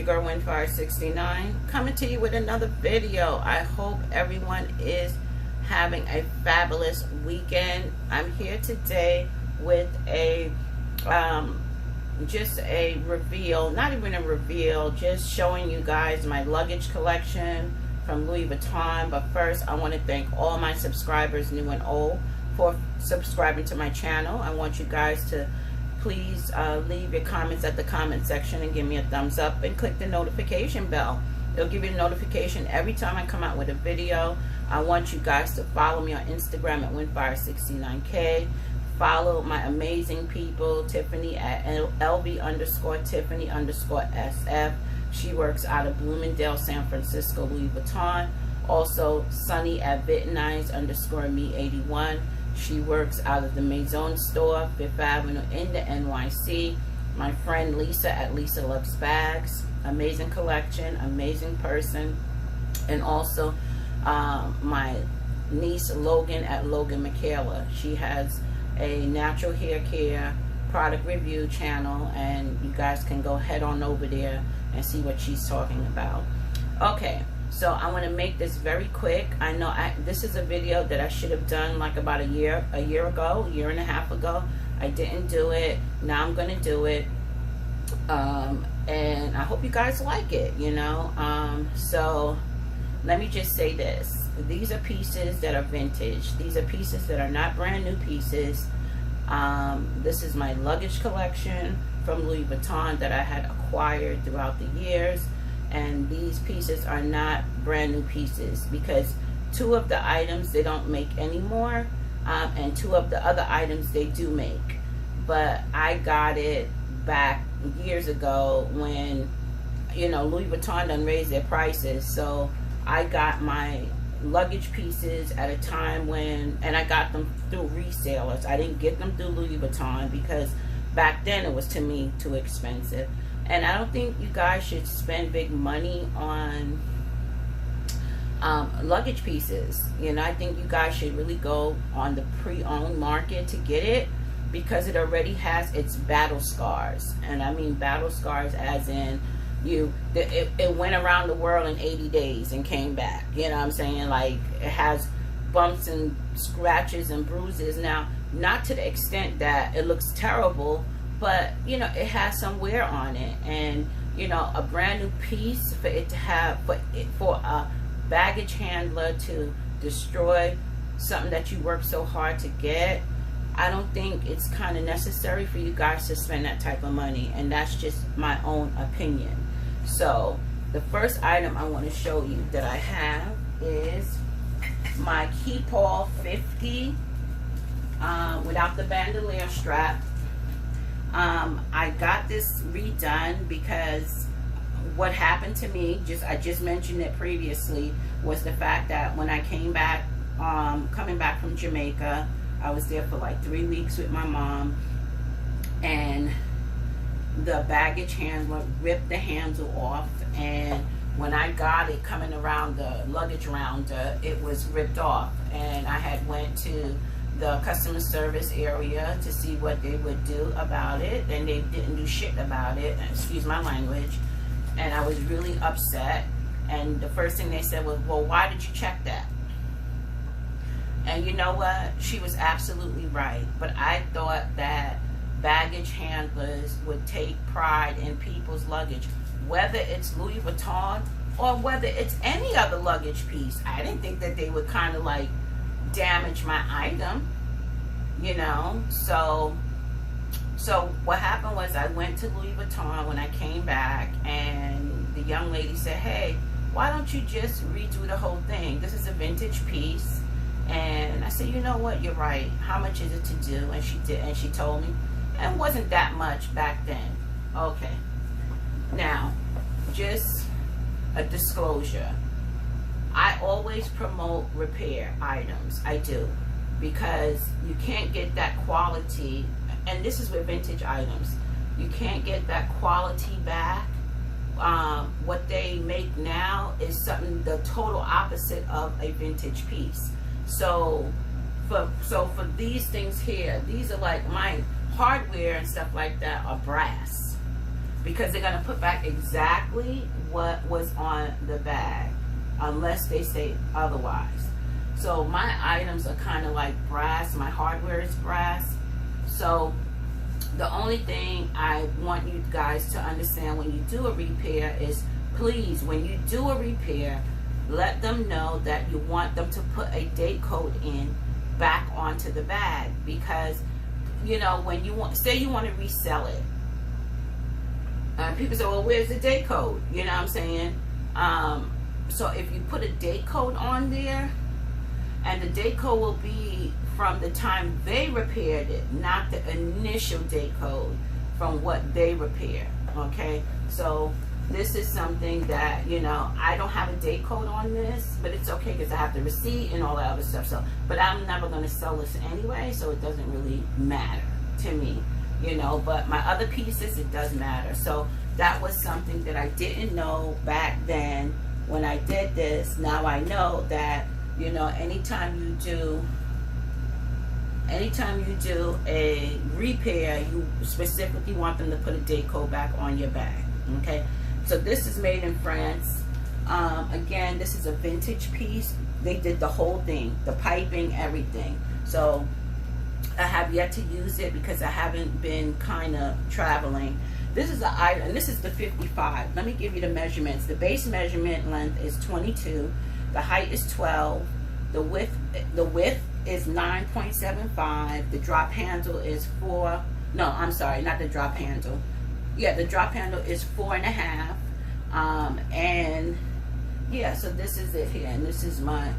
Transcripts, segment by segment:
your girl Windfire69, coming to you with another video. I hope everyone is having a fabulous weekend. I'm here today with a just a reveal, not even a reveal, just showing you guys my luggage collection from Louis Vuitton. But first, I want to thank all my subscribers, new and old, for subscribing to my channel. I want you guys to please leave your comments at the comment section and give me a thumbs up and click the notification bell. It'll give you a notification every time I come out with a video. I want you guys to follow me on Instagram at Windfire69K. Follow my amazing people, Tiffany at LV_Tiffany_SF. She works out of Bloomingdale, San Francisco, Louis Vuitton. Also, Sunny at Vietnamese_me81. She works out of the Maison store, 5th Avenue in the NYC. My friend Lisa at Lisa Loves Bags. Amazing collection, amazing person. And also my niece Logan at Logan Michaela. She has a natural hair care product review channel, and you guys can go head on over there and see what she's talking about. Okay. So I want to make this very quick. I know this is a video that I should have done like about a year ago, a year and a half ago. I didn't do it. Now I'm going to do it. And I hope you guys like it, you know. So let me just say this. These are pieces that are vintage. These are pieces that are not brand new pieces. This is my luggage collection from Louis Vuitton that I had acquired throughout the years. And these pieces are not brand new pieces, because 2 of the items they don't make anymore, and 2 of the other items they do make. But I got it back years ago when, you know, Louis Vuitton done raised their prices. So I got my luggage pieces at a time when, and I got them through resellers. I didn't get them through Louis Vuitton because back then it was, to me, too expensive. And I don't think you guys should spend big money on luggage pieces. You know, I think you guys should really go on the pre-owned market to get it, because it already has its battle scars. And I mean battle scars as in it went around the world in 80 days and came back. You know what I'm saying? Like, it has bumps and scratches and bruises. Now, not to the extent that it looks terrible, but you know, it has some wear on it. And you know, a brand new piece, for it to have, for a baggage handler to destroy something that you worked so hard to get, I don't think it's kind of necessary for you guys to spend that type of money. And that's just my own opinion. So the first item I want to show you that I have is my Keep All 50 without the bandolier strap. I got this redone because what happened to me, I just mentioned it previously, was the fact that when I came back, coming back from Jamaica, I was there for like 3 weeks with my mom, and the baggage handler ripped the handle off, and when I got it coming around the luggage rounder, it was ripped off. And I had went to the customer service area to see what they would do about it, and they didn't do shit about it, excuse my language. And I was really upset, and the first thing they said was, well, why did you check that? And you know what, she was absolutely right. But I thought that baggage handlers would take pride in people's luggage, whether it's Louis Vuitton or whether it's any other luggage piece. I didn't think that they would kind of like damage my item, you know. So what happened was, I went to Louis Vuitton when I came back, and the young lady said, hey, why don't you just redo the whole thing? This is a vintage piece. And I said, you know what, you're right. How much is it to do? And she did, and she told me, and it wasn't that much back then. Okay, now just a disclosure, I always promote repair items. I do, because you can't get that quality, and this is with vintage items, you can't get that quality back. What they make now is something the total opposite of a vintage piece. So for these things here, these are like my hardware and stuff like that are brass. because they're going to put back exactly what was on the bag unless they say otherwise. So my items are kind of like brass. My hardware is brass. So the only thing I want you guys to understand when you do a repair is, please, when you do a repair, let them know that you want them to put a date code in back onto the bag. Because, you know, when you want, say you want to resell it, people say, well, where's the date code? You know what I'm saying? So if you put a date code on there, and the date code will be from the time they repaired it, not the initial date code from what they repaired. Okay, so this is something that, you know, I don't have a date code on this, but it's okay because I have the receipt and all that other stuff. So, but I'm never going to sell this anyway, so it doesn't really matter to me, you know. But my other pieces, it does matter. So that was something that I didn't know back then when I did this. Now I know that, you know, anytime you do a repair, you specifically want them to put a date code back on your bag. Okay, so this is made in France. Again, this is a vintage piece. They did the whole thing, the piping, everything. So I have yet to use it because I haven't been kind of traveling. This is an item, and this is the 55. Let me give you the measurements. The base measurement length is 22. The height is 12. The width is 9.75. The drop handle is 4. No, I'm sorry, not the drop handle. Yeah, the drop handle is 4.5. And yeah, so this is it here, and this is my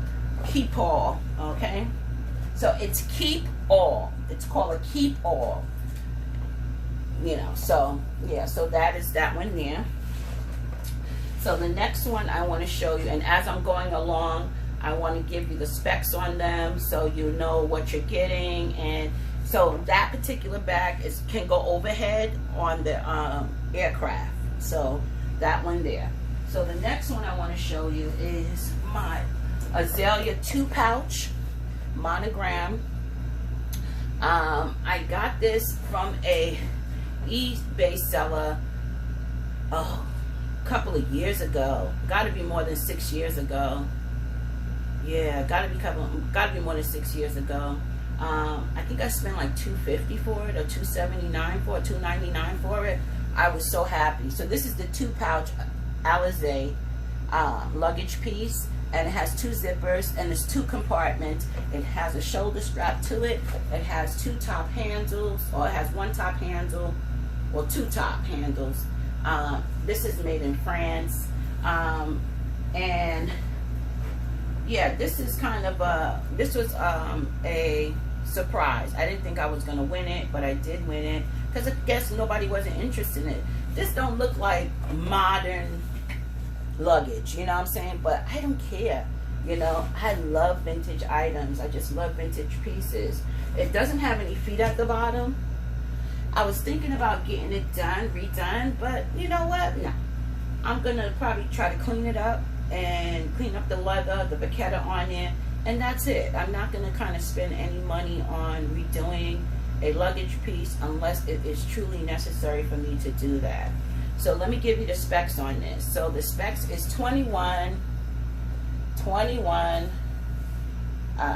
keep all. Okay, so it's keep all. It's called a keep all. You know, so yeah, so that is that one there. So the next one I want to show you, and as I'm going along, I want to give you the specs on them so you know what you're getting. And so that particular bag can go overhead on the aircraft. So that one there. So the next one I want to show you is my Azalea 2-pouch Monogram. I got this from a eBay seller a couple of years ago. Got to be more than 6 years ago. Yeah, got to be more than 6 years ago. I think I spent like $250 for it, or $279 for it, $299 for it. I was so happy. So this is the 2-pouch Azalea luggage piece, and it has 2 zippers, and it's 2 compartments. It has a shoulder strap to it. It has 2 top handles, or it has 1 top handle, or 2 top handles. This is made in France, and yeah, this is kind of this was a surprise. I didn't think I was gonna win it, but I did win it because I guess nobody wasn't interested in it. This don't look like modern luggage, you know what I'm saying? But I don't care, you know. I love vintage items. I just love vintage pieces. It doesn't have any feet at the bottom. I was thinking about getting it redone, but you know what? No. I'm gonna probably try to clean it up and clean up the leather, the vachetta on it, and that's it. I'm not gonna kind of spend any money on redoing a luggage piece unless it is truly necessary for me to do that. So let me give you the specs on this. So the specs is 21,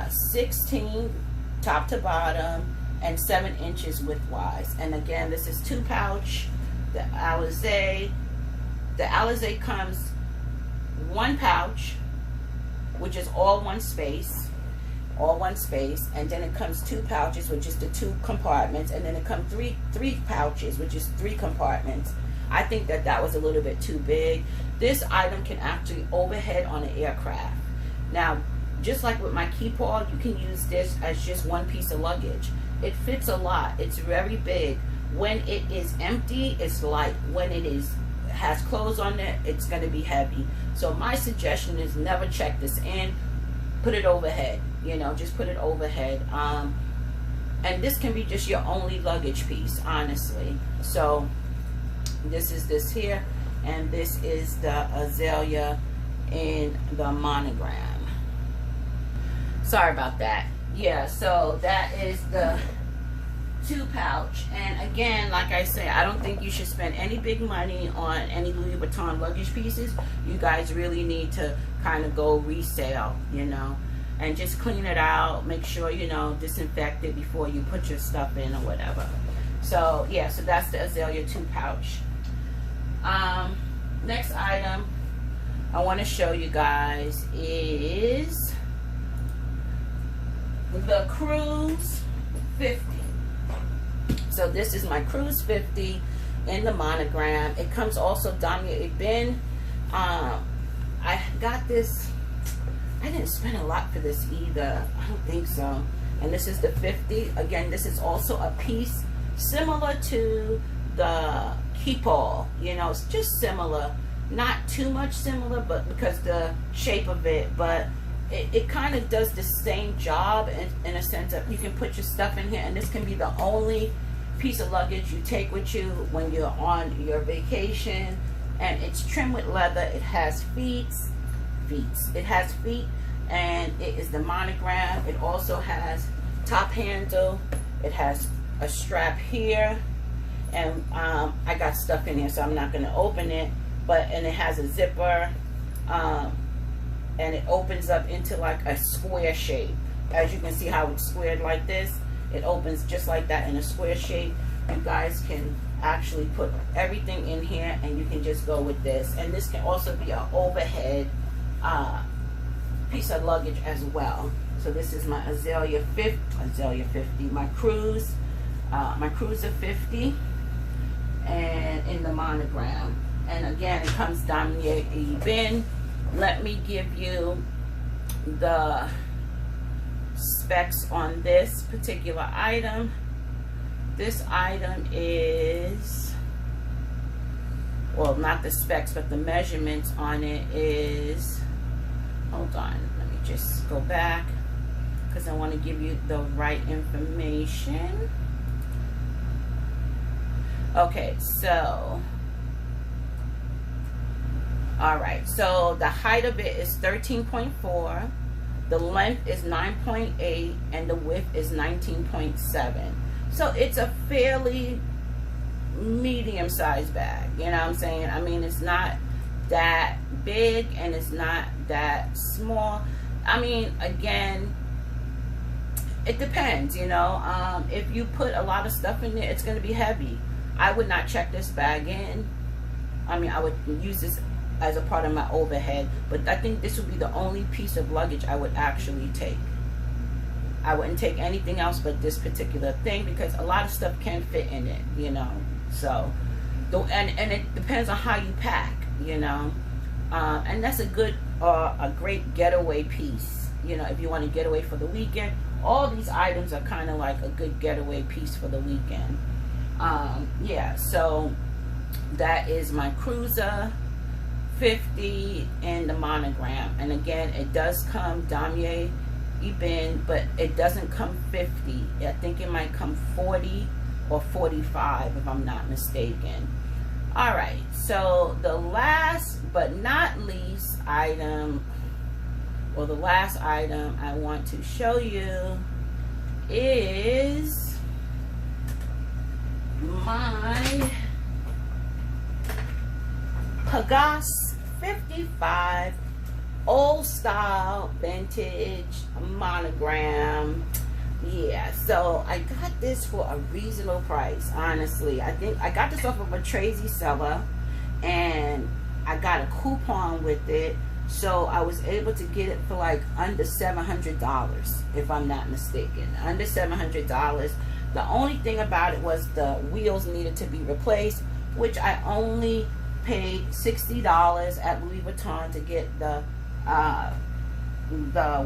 16 top to bottom, and 7 inches widthwise. And again, this is 2-pouch. The Azalea comes 1 pouch, which is all one space, and then it comes 2 pouches, which is the 2 compartments, and then it comes three pouches, which is 3 compartments. I think that was a little bit too big. This item can actually overhead on an aircraft. Now, just like with my keep all, you can use this as just one piece of luggage. It fits a lot. It's very big. When it is empty, it's light. When it has clothes on it, it's going to be heavy. So my suggestion is never check this in. Put it overhead. You know, just put it overhead. And this can be just your only luggage piece, honestly. So this is this here, and this is the Azalea in the Monogram. Sorry about that. Yeah, so that is the 2 pouch. And again, like I say, I don't think you should spend any big money on any Louis Vuitton luggage pieces. You guys really need to kind of go resale, you know, and just clean it out. Make sure, you know, disinfect it before you put your stuff in or whatever. So yeah, so that's the Azalea 2 pouch. Next item I want to show you guys is the Cruise 50. So this is my Cruise 50 in the Monogram. It comes also Damier Ebene. I got this, I didn't spend a lot for this either. I don't think so. And this is the 50. Again, this is also a piece similar to the Keepall. You know, it's just similar. Not too much similar, but because the shape of it, but it kind of does the same job in a sense that you can put your stuff in here, and this can be the only piece of luggage you take with you when you're on your vacation. And it's trimmed with leather. It has feet. It has feet, and it is the Monogram. It also has top handle. It has a strap here, and I got stuff in here, so I'm not going to open it. And it has a zipper, and it opens up into like a square shape. As you can see how it's squared like this, it opens just like that in a square shape. You guys can actually put everything in here, and you can just go with this. And this can also be an overhead piece of luggage as well. So this is my Azalea 50, my Cruiser 50, and in the Monogram. And again, it comes Damier Ebene. Let me give you the specs on this particular item. This item is, well, not the specs, but the measurements on it is, hold on, let me just go back because I want to give you the right information. Okay, so, all right, so the height of it is 13.4, the length is 9.8, and the width is 19.7. So it's a fairly medium-sized bag, you know what I'm saying? I mean, it's not that big and it's not that small. I mean, again, it depends, you know. If you put a lot of stuff in there, it's going to be heavy. I would not check this bag in. I mean, I would use this as a part of my overhead, but I think this would be the only piece of luggage I would actually take. I wouldn't take anything else but this particular thing, because a lot of stuff can fit in it, you know. So, and it depends on how you pack, you know. And that's a great getaway piece, you know, if you want to get away for the weekend. All these items are kind of like a good getaway piece for the weekend. Yeah, so that is my Cruiser 50 in the Monogram. And again, it does come Damier Ebene, but it doesn't come 50. I think it might come 40 or 45 if I'm not mistaken. All right, so the last but not least item, or the last item I want to show you is my Pagasse 55 old style vintage Monogram. Yeah, so I got this for a reasonable price, honestly. I think I got this off of a Tracy seller, and I got a coupon with it, so I was able to get it for like under $700, if I'm not mistaken. Under $700. The only thing about it was the wheels needed to be replaced, which I only paid $60 at Louis Vuitton to get the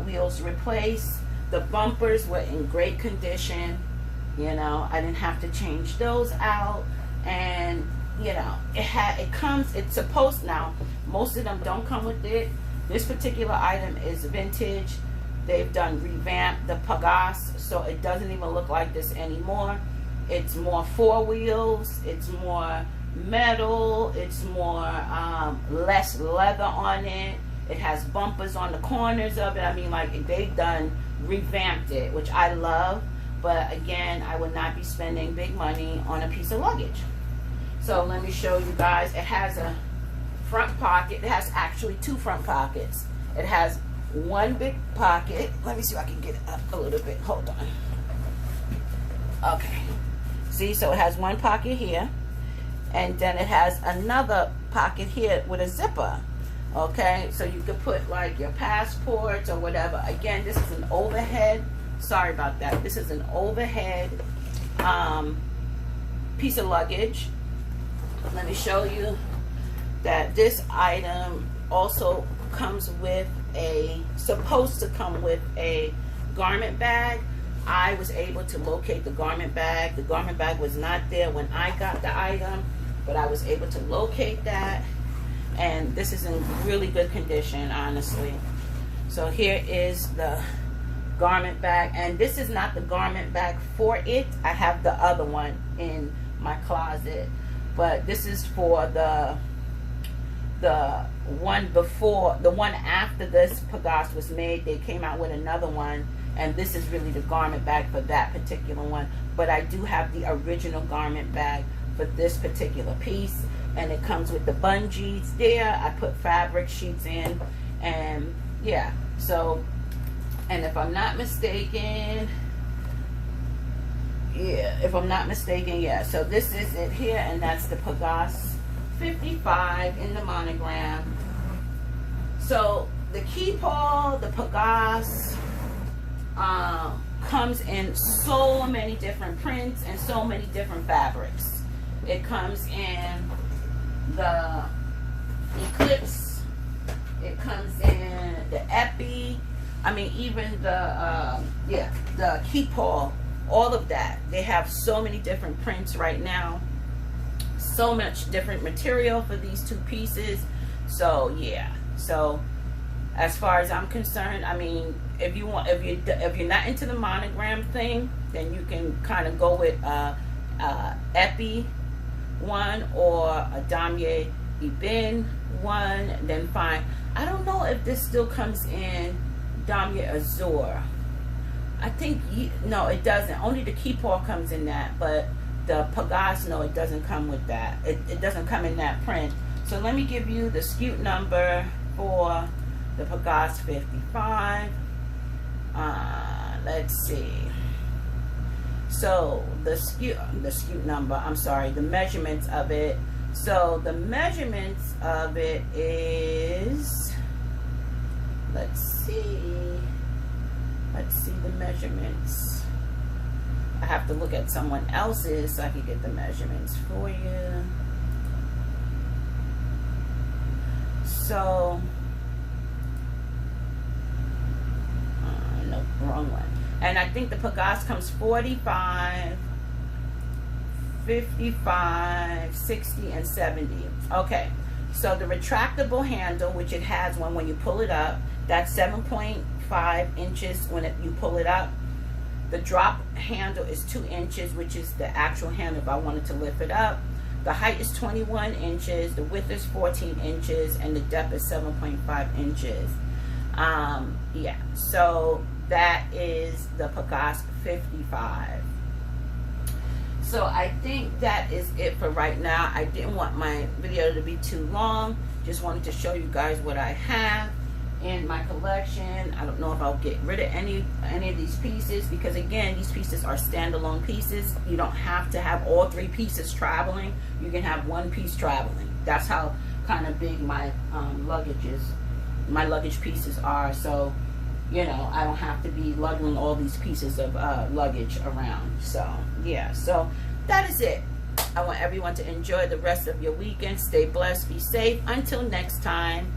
wheels replaced. The bumpers were in great condition, you know. I didn't have to change those out, and you know, it's supposed, now most of them don't come with it. This particular item is vintage. They've done revamp the Pagasse, so it doesn't even look like this anymore. It's more four wheels, it's more metal, it's more less leather on it. It has bumpers on the corners of it. I mean, like, they've done revamped it, which I love. but again, I would not be spending big money on a piece of luggage. So let me show you guys. It has a front pocket. It has actually two front pockets. It has one big pocket. Let me see if I can get it up a little bit. Hold on. Okay. See, so it has one pocket here, and then it has another pocket here with a zipper. Okay, so you could put like your passports or whatever. Again, this is an overhead. Sorry about that. This is an overhead piece of luggage. Let me show you that this item also comes with supposed to come with a garment bag. I was able to locate the garment bag. The garment bag was not there when I got the item, but I was able to locate that. And this is in really good condition, honestly. So here is the garment bag. And this is not the garment bag for it. I have the other one in my closet. But this is for the one before, the one after this Pagaz was made. They came out with another one. And this is really the garment bag for that particular one. But I do have the original garment bag for this particular piece. And it comes with the bungees there. I put fabric sheets in. And yeah, so, and if I'm not mistaken, yeah, so this is it here. And that's the Pagaz 55 in the monogram. So the Keepall, the Pagaz, comes in so many different prints and so many different fabrics. It comes in the Eclipse, it comes in the Epi, I mean even the Keepall, all of that. They have so many different prints right now, so much different material for these two pieces. So yeah, so as far as I'm concerned, I mean, if you're not into the monogram thing, then you can kind of go with Epi one or a Damier Ebene one, then fine. I don't know if this still comes in Damier Azur. I think, no, it doesn't. Only the Keepall comes in that, but the Pagaz, no, it doesn't come with that. It doesn't come in that print. So let me give you the SKU number for the Pagaz 55. Let's see. So the SKU number, I'm sorry, the measurements of it. So the measurements of it is, let's see the measurements. I have to look at someone else's so I can get the measurements for you. So, no, wrong one. And I think the Pagaz comes 45, 55, 60, and 70. Okay, so the retractable handle, which it has when you pull it up, that's 7.5 inches when you pull it up. The drop handle is 2 inches, which is the actual handle if I wanted to lift it up. The height is 21 inches, the width is 14 inches, and the depth is 7.5 inches. Yeah, so that is the Pagaz 55. So I think that is it for right now. I didn't want my video to be too long. Just wanted to show you guys what I have in my collection. I don't know if I'll get rid of any of these pieces, because again, these pieces are standalone pieces. You don't have to have all 3 pieces traveling. You can have 1 piece traveling. That's how kind of big my luggage pieces are. So, you know, I don't have to be lugging all these pieces of luggage around. So yeah, so that is it. I want everyone to enjoy the rest of your weekend. Stay blessed, be safe. Until next time.